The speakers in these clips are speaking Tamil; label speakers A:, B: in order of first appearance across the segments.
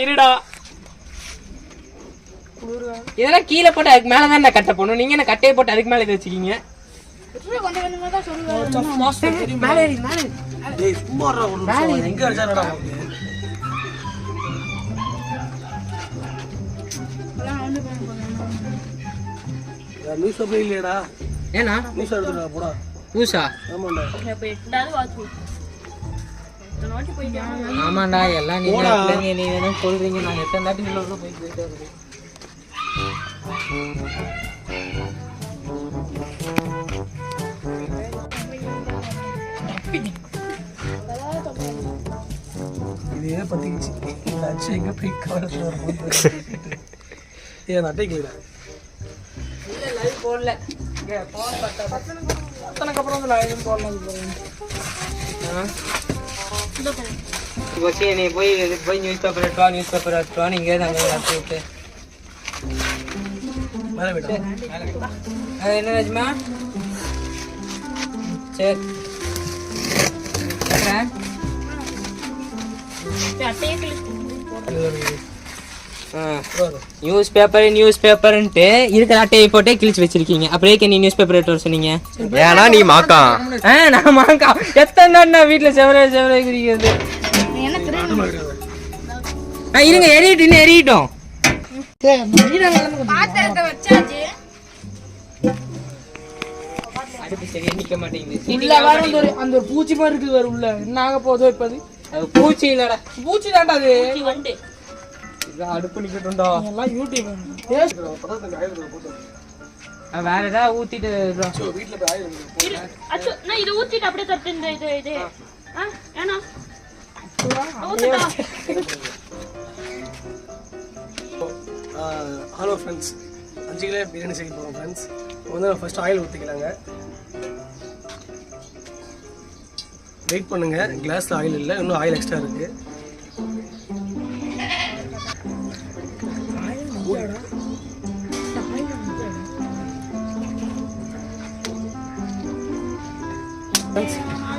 A: இருடா இதெல்லாம் கீழே போட்டு அதுக்கு மேல தான் நான் கட்ட போகணும். நீங்க என்ன கட்டையை போட்டு அதுக்கு மேல இதை வச்சுக்கீங்க. ஏன்னா ஆமாண்டா எல்லாம் நீங்க சொல்றீங்க. நாங்க எத்தனை தாட்டி போயிட்டு இதே பத்திச்சு எங்க போய் கவலை ஏன் அட்டைக்கல போடல அப்புறம் நீ போய் நியூஸ் பேப்பர் எடுத்துவா நீங்க விட்டு என்ன ராஜ்மா சரி நியூஸ் பேப்பர்ன்ட்டு இருக்கிற அட்டையை போட்டே கிழிச்சு வச்சிருக்கீங்க. அப்படியே நீ நியூஸ் பேப்பர் எடுத்து வர சொன்னீங்க.
B: ஏன்னா நீ மாக்கா
A: நான் மாக்கா எத்தனை நான் வீட்டுல செவரே குறிக்கிறது. இருங்க எரியட்டும் எரியட்டும். அடுப்பு சரியா நிக்க மாட்டேங்குது. அந்த பூச்சி மாதிரி இருக்குது வேற உள்ள என்ன ஆக போதோ. இப்பது அது பூச்சி இல்லடா, பூச்சி தாண்டா அது. அடுப்பு நிக்கட்டும்டா எல்லாம் யூடியூப் வேற ஏதாவது ஊத்திட்டு வீட்டுல போய் இது ஊத்திட்டு அப்படியே தட்டு இது ஏன்னா
C: ஹலோ ஃப்ரெண்ட்ஸ், 5 கிலோ பிரியாணி செய்ய போகிறோம் ஃப்ரெண்ட்ஸ். வந்து நான் ஃபர்ஸ்ட் ஆயில் ஊற்றிக்கலாங்க. வெயிட் பண்ணுங்க, கிளாஸில் ஆயில் இல்லை, இன்னும் ஆயில் எக்ஸ்ட்ரா இருக்குது.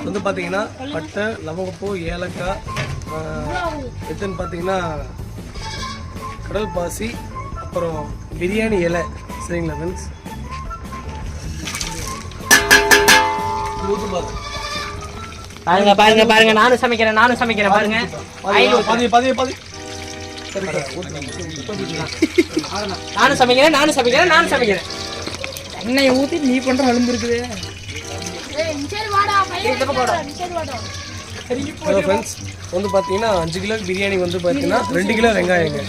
C: வந்து பார்த்தீங்கன்னா பட்டை, லவங்கப்பூ, ஏலக்காய், எத்தனை பார்த்தீங்கன்னா கடல் பாசி, அப்புறம் பிரியாணி இலை. சரிங்களா ஃப்ரெண்ட்ஸ்?
A: பாருங்க பாருங்க பாருங்க, நானும் சமைக்கிறேன் பாருங்க. நானும் சமைக்கிறேன். எண்ணெயை ஊத்தி நீ பண்ற அலும்பு இருக்குது.
C: ஹலோ ஃப்ரெண்ட்ஸ், வந்து பார்த்தீங்கன்னா 5 கிலோ பிரியாணி வந்து பார்த்தீங்கன்னா 2 கிலோ வெங்காயங்க.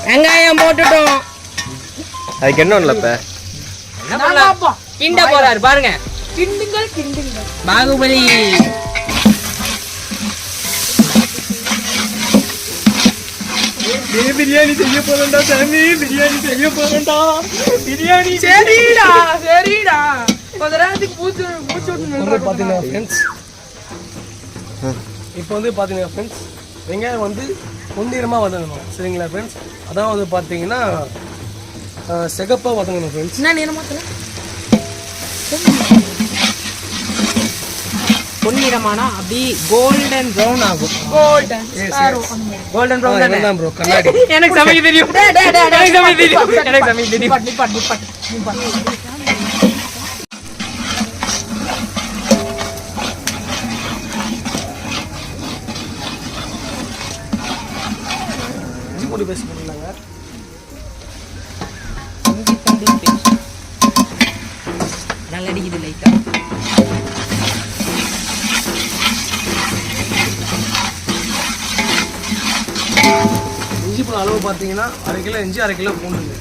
A: வெங்காயம் போட்டுட்டோம்.
B: அதுக்கு என்ன இல்ல இப்ப
A: கிண்ட போறாரு பாருங்க. கிண்டுங்கள் பாகுபலி.
C: பிரியாணி செய்ய போறேன்டா சாமி, பிரியாணி செய்ய போறேன்டா. பிரியாணி
A: சரிடா கொஞ்ச பூச்சி
C: பார்த்தீங்கன்னா ஃப்ரெண்ட்ஸ், இப்போ வந்து பார்த்தீங்கன்னா ஃப்ரெண்ட்ஸ், வெங்காயம் வந்து பொன்னிறமாக வதங்கணும். சரிங்களா ஃப்ரெண்ட்ஸ்? அதான் வந்து பார்த்தீங்கன்னா சிகப்பாக வதங்கணும் ஃப்ரெண்ட்ஸ்.
A: என்ன நிறமாத்துல பொன்னிறமானா அப்படி கோல்டன் ப்ரௌன் ஆகும். கோல்டன் ப்ரௌன் தான்
C: ப்ரோ. கண்ணாடி
A: எனக்கு சமைக்க தெரியும்.
C: இஞ்சி பூண்டு பேஸ்ட் பண்ணிடலாங்க.
A: நல்லா அடிக்குது லைட்டா.
C: இஞ்சி பூண்டு அளவு பார்த்தீங்கன்னா 1/2 கிலோ இஞ்சி, 1/2 கிலோ பூண்டுங்க.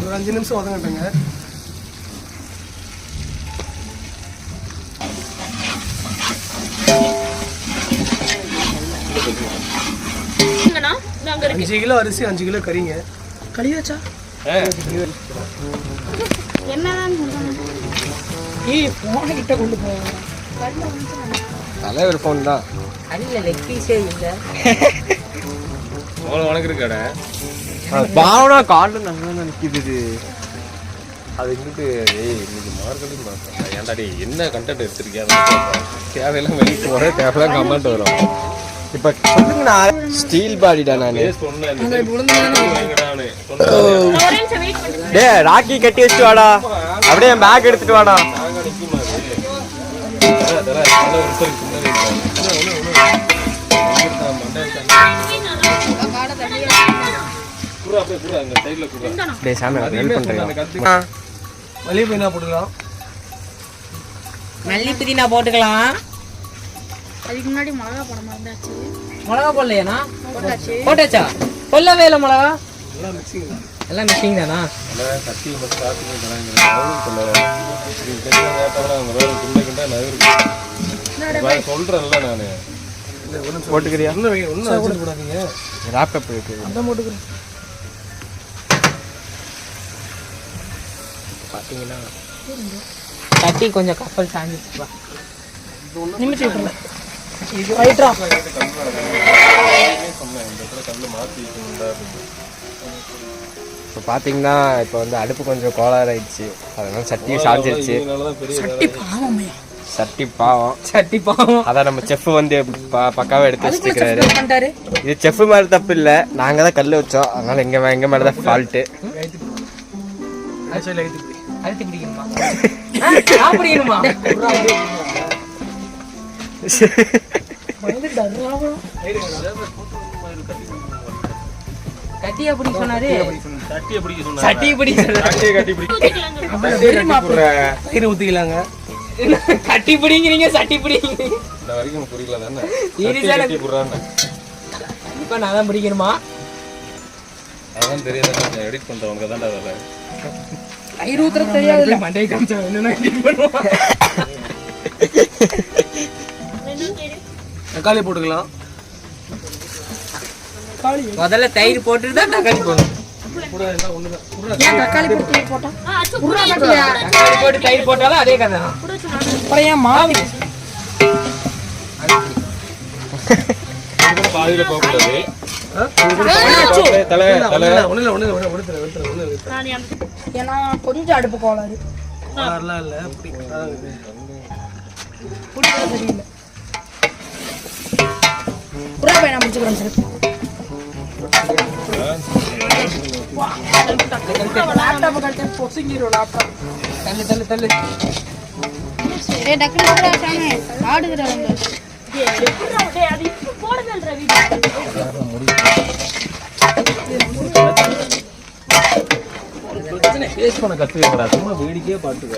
C: ஒரு 5 நிமிஷம் வதங்கட்டுங்க.
A: அஞ்சு கிலோ அரிசி, 5 கிலோ கறிங்க.
C: கறி வச்சா
D: என்னதான் சொல்றாங்க?
A: ஏய் போன கிட்ட கொண்டு போ.
B: தலைவர் ஃபோன் தான்.
A: அடியில லெக் பீஸே இல்ல.
E: உனக்கு இருக்காடா
B: பாவனா கார்டு நல்லா நிக்குது.
E: அது இங்கிட்டு இன்னைக்கு மார்க்கெட்டிங் பார்த்தேன். ஏன்டா டேய் என்ன கண்டென்ட் எடுத்திருக்கியா தேவையெல்லாம் வெளியே போற தேவையெல்லாம் கமெண்ட் வரும்.
B: இப்ப சொல்லுங்கண்ணா ஸ்டீல் பாடிடா நானு.
E: சொன்னேன்
B: டேய் ராக்கி கட்டி வச்சு வாடா. அப்படியே பேக் எடுத்துட்டு வாடா. டேய் சாமி ஹெல்ப் பண்றீங்க.
C: மல்லிகை புதினா போட்டுக்கலாம்.
A: மல்லி புதினா போட்டுக்கலாம்.
D: அதுக்கு முன்னாடி மிளகா போட மறந்தாச்சு.
A: மிளகா போடலையாண்ணா?
D: போட்டாச்சு.
A: போட்டாச்சா? கொல்லவே இல்லை மிளகா.
C: எல்லாம் மிக்சிங் தான்.
A: எல்லாம் மிக்சிங் தானா?
E: சொல்றேன்ல நானு
B: போட்டுக்கிறியா?
C: ஒன்றும் வச்சுட்டு போடாதீங்க.
B: ராப்பப் இருக்கு.
A: அதான் போட்டுக்கிறேன். பார்த்தீங்கன்னா கட்டி கொஞ்சம் கப்பல் சாஞ்சிச்சுப்பா. நிமிஷம் விட்டுருங்க. இது ரைட்ரா.
B: இப்போ பார்த்தீங்கன்னா இப்போ வந்து அடுப்பு கொஞ்சம் கோளாறு ஆயிடுச்சு. அதனால சட்டியும் சாஞ்சிருச்சு.
A: சட்டி பாவமே.
B: சட்டி பாவம்.
A: சட்டி பாவம்.
B: அதான் நம்ம செஃப் வந்து பக்காவாக எடுத்து வச்சுக்கிறாரு.
A: பண்ணிட்டாரு.
B: இது செஃப் மேலே தப்பு இல்லை, நாங்கள் தான் கல் வச்சோம். அதனால எங்க மேலே தான் ஃபால்ட்டு.
A: அழுத்தி பிடிக்கணுமா? பிடிக்கணுமா? கட்டியா பிடிக்க சொன்னாரு. சட்டியை பிடிக்க
C: தயிர் ஊற்றிக்கலாங்க.
A: கட்டி பிடிங்கிறீங்க, சட்டி பிடிங்க.
E: இந்த வரைக்கும் புரியல தானே.
A: இப்ப நான் தான் பிடிக்கணுமா?
E: அதான் தெரியாத எடிட் பண்றவங்க தான்டா வேலை.
A: தயிர் ஊத்துற தெரியாது. மண்டை காமிச்சா என்னன்னா எடிட் பண்ணுவான்.
C: தக்காளி போட்டுக்கலாம்.
A: முதல்ல தயிர் போட்டுட்டு தான் தக்காளி போடணும்.
D: தக்காளி போட்டா
A: தக்காளி போட்டு தயிர் போட்டாலும் அதே கதை தான். அப்புறம் ஏன் மாவு
E: பாதியில போகக்கூடாது.
D: ஏன்னா கொஞ்சம் அடுப்பு கோளாறு.
C: சரியில்லை.
D: புறா பையனா முடிச்சுக்கிறேன் சார். லேப்டாப் கழிச்சு பொசுங்கிரும் லேப்டாப்.
A: தள்ளு தள்ளு தள்ளு.
D: ஏய் டக்குனு போடா சாமி. ஆடுதுறாங்க.
E: கத்துக்கடா சும்மா வேடிக்கையே பாத்துக்க.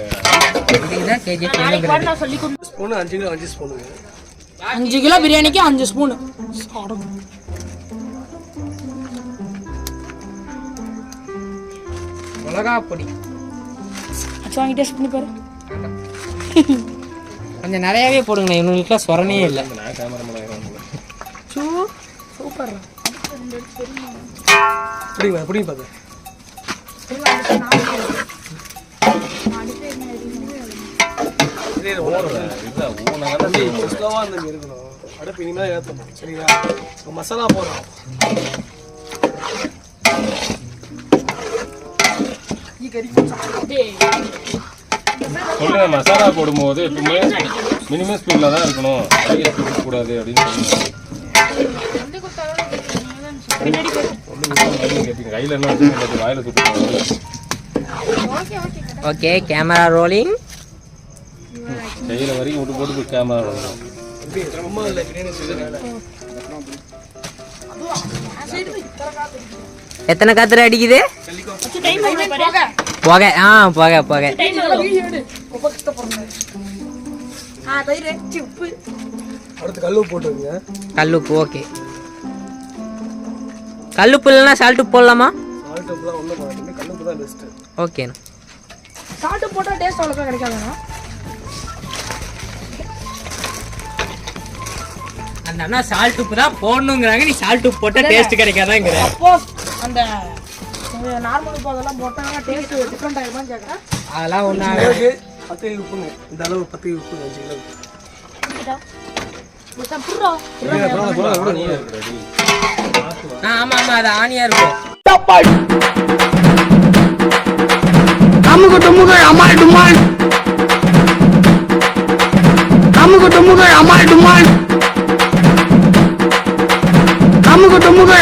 C: Spoon 5 kilo 5 ஸ்பூனுங்க.
D: 5 கிலோ பிரியாணிக்கு 5 ஸ்பூன்.
A: மிளகா பொடி
D: வாங்கிட்டே ஸ்பூன் பாரு.
A: கொஞ்சம் நிறையாவே போடுங்க. இவங்களுக்குலாம் சொரணே இல்லை.
E: நான் கேமரா
D: சூப்பர்.
C: புடிங்க பாத்து. அடுப்பு இனிமே ஏற்றணும். சரிங்களா? மசாலா போடுறோம்.
E: சொல்றேன் மசாலா போடும்போது எப்பவுமே மினிமம் ஸ்பீட்ல தான் இருக்கணும். அதிக ஸ்பீட் கூடாது அப்படின்னு சொல்லுங்க. கையில என்ன வச்சு வாயில சுட்டு.
A: Okay camera rolling.
E: கையில வரைக்கும் விட்டு போட்டு கேமரா
C: ரொம்ப இல்லை பிரியாணி செய்யறதுனால.
A: எத்தனை காத்துற அடிக்குது? புகை. புகை புகை.
C: அடுத்து கல்லுப்பு போட்டுருங்க.
A: கல்லுப்பு. ஓகே. கல்லுப்பு இல்லைன்னா சால்ட்டு போடலாமா?
C: சால்ட் உப்புலாம் ஒன்றும் பண்ணாதீங்க. கல்லுப்பு தான் பெஸ்ட்டு.
A: ஓகேண்ணா.
D: சால்ட் போட்டால் டேஸ்ட் அவ்வளோதான் கிடைக்காதுண்ணா.
A: அந்த அண்ணா சால்ட் உப்பு தான் போடணுங்கிறாங்க. நீ சால்ட் உப்பு போட்டால் டேஸ்ட் கிடைக்காதாங்கிற.
D: அப்போ அந்த நார்மல் உப்பு அதெல்லாம் போட்டாங்கன்னா டேஸ்ட் டிஃப்ரெண்ட் ஆகிருமான்னு கேட்குறேன்.
A: அதெல்லாம் ஒன்றா
C: கிலோக்கு 10 உப்புங்க. இந்த அளவு 10 உப்பு 5 கிலோ.
A: ஆமா ஆமா அது ஆணியா இருக்கும்.
F: அமுகு டுமுகு அமால் டுமால் அமுகு டுமுகு அமால் டுமால் அமுகு டுமுகு